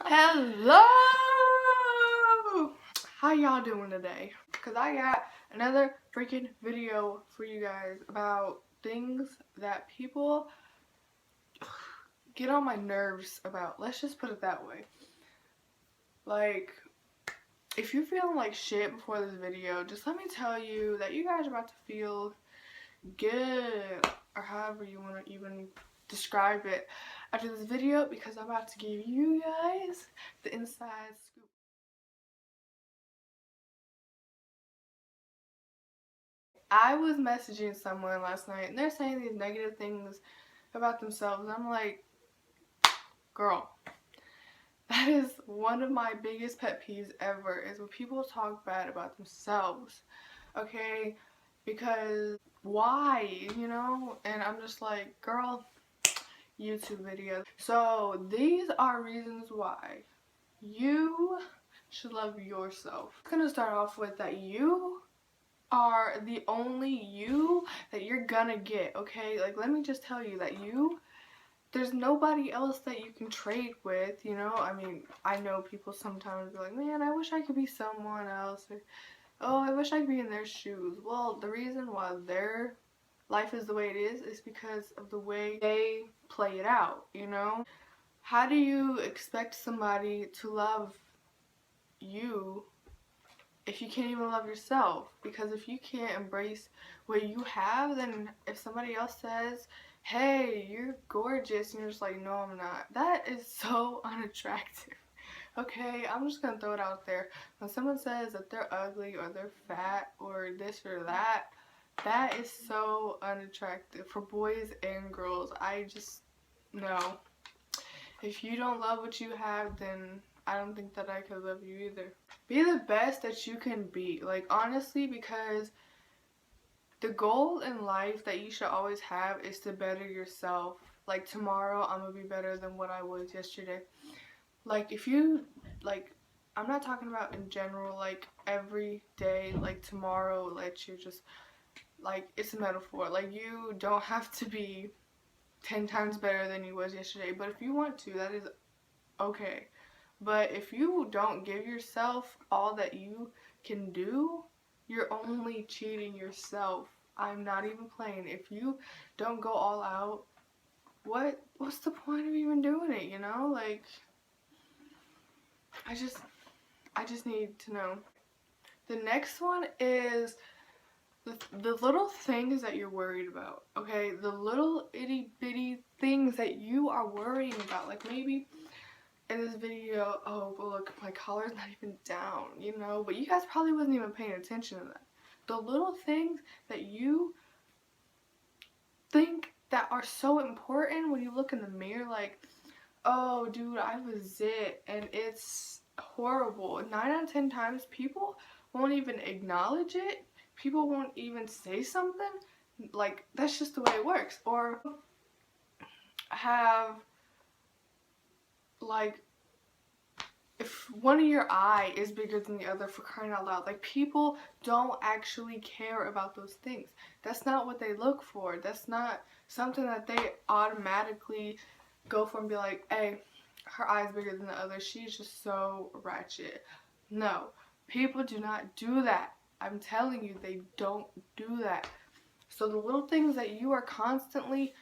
Hello! How y'all doing today? Because I got another freaking video for you guys about things that people get on my nerves about. Let's just put it that way. Like, if you're feeling like shit before this video, just let me tell you that you guys are about to feel good, or however you want to even describe it after this video, because I'm about to give you guys the inside scoop. I was messaging someone last night and they're saying these negative things about themselves. I'm like, girl, that is one of my biggest pet peeves ever, is when people talk bad about themselves. Okay? Because why, you know? And I'm just like, girl, YouTube videos. So these are reasons why you should love yourself. I'm gonna start off with that you are the only you that you're gonna get, okay? Like, let me just tell you that there's nobody else that you can trade with, you know? I mean, I know people sometimes be like, man, I wish I could be someone else, or, oh, I wish I could be in their shoes. Well, the reason why their life is the way it is because of the way they play it out, you know? How do you expect somebody to love you if you can't even love yourself? Because if you can't embrace what you have, then if somebody else says, hey, you're gorgeous, and you're just like, no, I'm not, that is so unattractive. Okay, I'm just gonna throw it out there. When someone says that they're ugly or they're fat or this or that, that is so unattractive for boys and girls. I just, no. If you don't love what you have, then I don't think that I could love you either. Be the best that you can be. Like, honestly, because the goal in life that you should always have is to better yourself. Like, tomorrow I'm gonna be better than what I was yesterday. Like, if you, like, I'm not talking about in general, like, every day, like, tomorrow lets you just, like, it's a metaphor. Like, you don't have to be 10 times better than you was yesterday, but if you want to, that is okay. But if you don't give yourself all that you can do, you're only cheating yourself. I'm not even playing. If you don't go all out, what's the point of even doing it, you know? Like, I just need to know. The next one is the little things that you're worried about, okay? The little itty bitty things that you are worrying about. Like, maybe in this video, oh, but look, my collar's not even down, you know? But you guys probably wasn't even paying attention to that. The little things that you think that are so important when you look in the mirror, like, oh, dude, I was it, and it's horrible. 9 out of 10 times, people won't even acknowledge it. People won't even say something. Like, that's just the way it works. Or have, like, if one of your eye is bigger than the other, for crying out loud. Like, people don't actually care about those things. That's not what they look for. That's not something that they automatically go for and be like, hey, her eye's bigger than the other, she's just so ratchet. No, people do not do that. I'm telling you, they don't do that. So the little things that you are constantly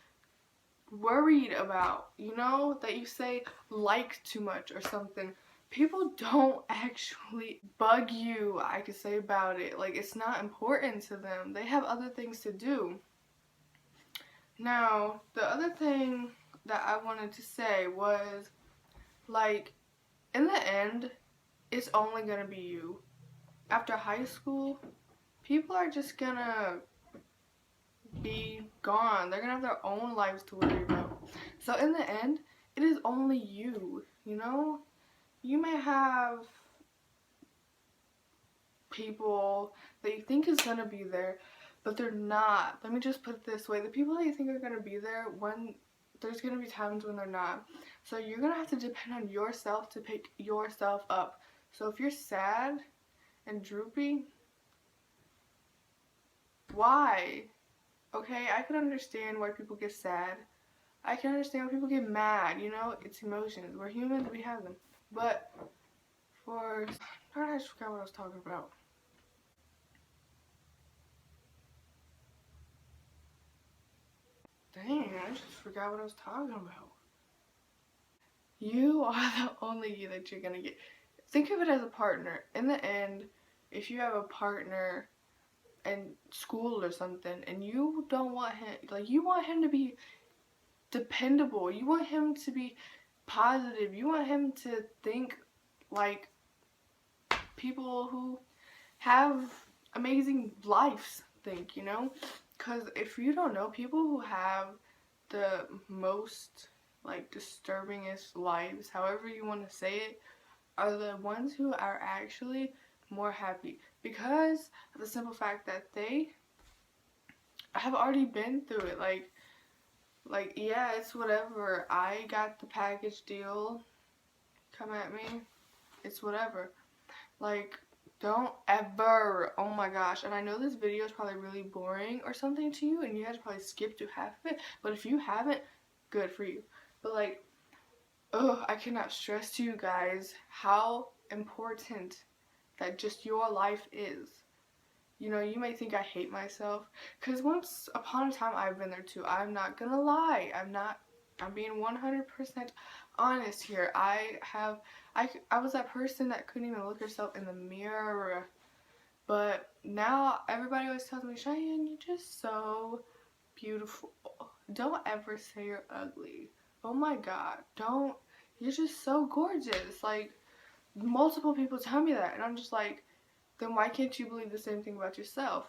worried about, you know, that you say like too much or something, people don't actually bug you, I could say, about it. Like, it's not important to them. They have other things to do. Now, the other thing that I wanted to say was, like, in the end, it's only gonna be you. After high school, people are just gonna be gone. They're gonna have their own lives to worry about. So in the end, it is only you, you know? You may have people that you think is gonna be there, but they're not. Let me just put it this way. The people that you think are gonna be there, when there's gonna be times when they're not. So you're gonna have to depend on yourself to pick yourself up. So if you're sad and droopy, why? Okay, I can understand why people get sad. I can understand why people get mad, you know, it's emotions. We're humans, we have them. But for, I just forgot what I was talking about. Dang, I just forgot what I was talking about. You are the only you that you're gonna get. Think of it as a partner. In the end, if you have a partner in school or something and you don't want him, like, you want him to be dependable, you want him to be positive, you want him to think like people who have amazing lives think, you know? Because if you don't know, people who have the most, like, disturbingest lives, however you want to say it, are the ones who are actually more happy, because of the simple fact that they have already been through it. Like, yeah, it's whatever. I got the package deal. Come at me. It's whatever. Like, don't ever, oh my gosh, and I know this video is probably really boring or something to you, and you guys probably skipped through half of it, but if you haven't, good for you. But like, oh, I cannot stress to you guys how important that just your life is. You know, you may think I hate myself, because once upon a time I've been there too. I'm not gonna lie. I'm being 100% honest here. I was that person that couldn't even look herself in the mirror. But now everybody always tells me, Cheyenne, you're just so beautiful. Don't ever say you're ugly. Oh my god. Don't. You're just so gorgeous. Like, multiple people tell me that. And I'm just like, then why can't you believe the same thing about yourself?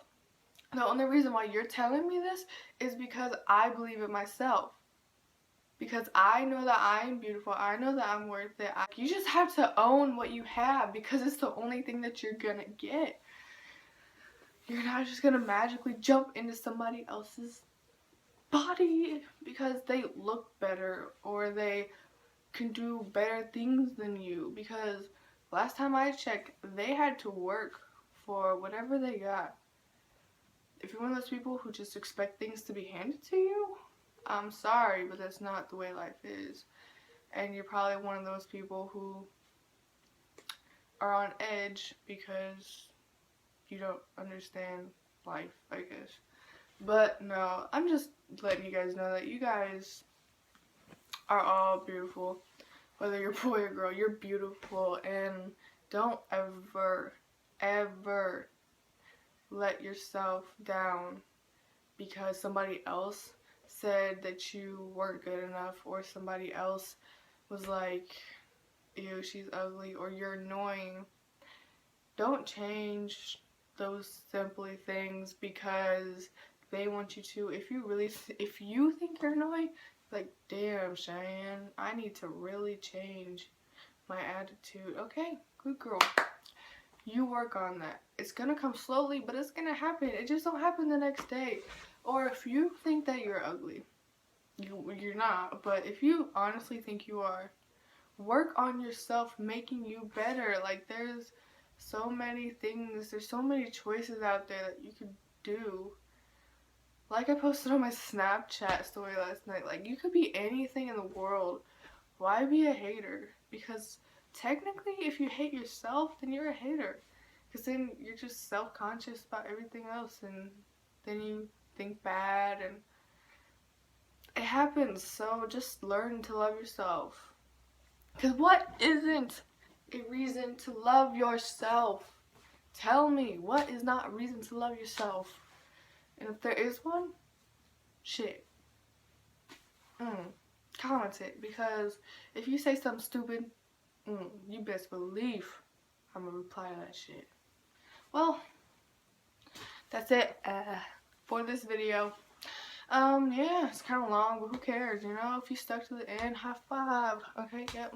The only reason why you're telling me this is because I believe it myself. Because I know that I'm beautiful. I know that I'm worth it. You just have to own what you have, because it's the only thing that you're gonna get. You're not just gonna magically jump into somebody else's body because they look better or they can do better things than you. Because last time I checked, they had to work for whatever they got. If you're one of those people who just expect things to be handed to you, I'm sorry, but that's not the way life is. And you're probably one of those people who are on edge because you don't understand life, I guess. But no, I'm just letting you guys know that you guys are all beautiful. Whether you're boy or girl, you're beautiful. And don't ever, ever let yourself down because somebody else said that you weren't good enough, or somebody else was like, ew, she's ugly, or you're annoying. Don't change those simply things because they want you to. If you think you're annoying, like, damn, Cheyenne, I need to really change my attitude. Okay, good girl. You work on that. It's gonna come slowly, but it's gonna happen. It just don't happen the next day. Or if you think that you're ugly, you're not. But if you honestly think you are, work on yourself making you better. Like, there's so many things, there's so many choices out there that you could do. Like I posted on my Snapchat story last night, like, you could be anything in the world. Why be a hater? Because technically, if you hate yourself, then you're a hater. Because then you're just self-conscious about everything else, and then you think bad, and it happens. So just learn to love yourself. Because what isn't a reason to love yourself? Tell me, what is not a reason to love yourself? And if there is one, shit. Comment it, because if you say something stupid, you best believe I'm gonna reply to that shit. Well, that's it for this video. Yeah, it's kind of long, but who cares, you know? If you stuck to the end, high five. Okay, yeah,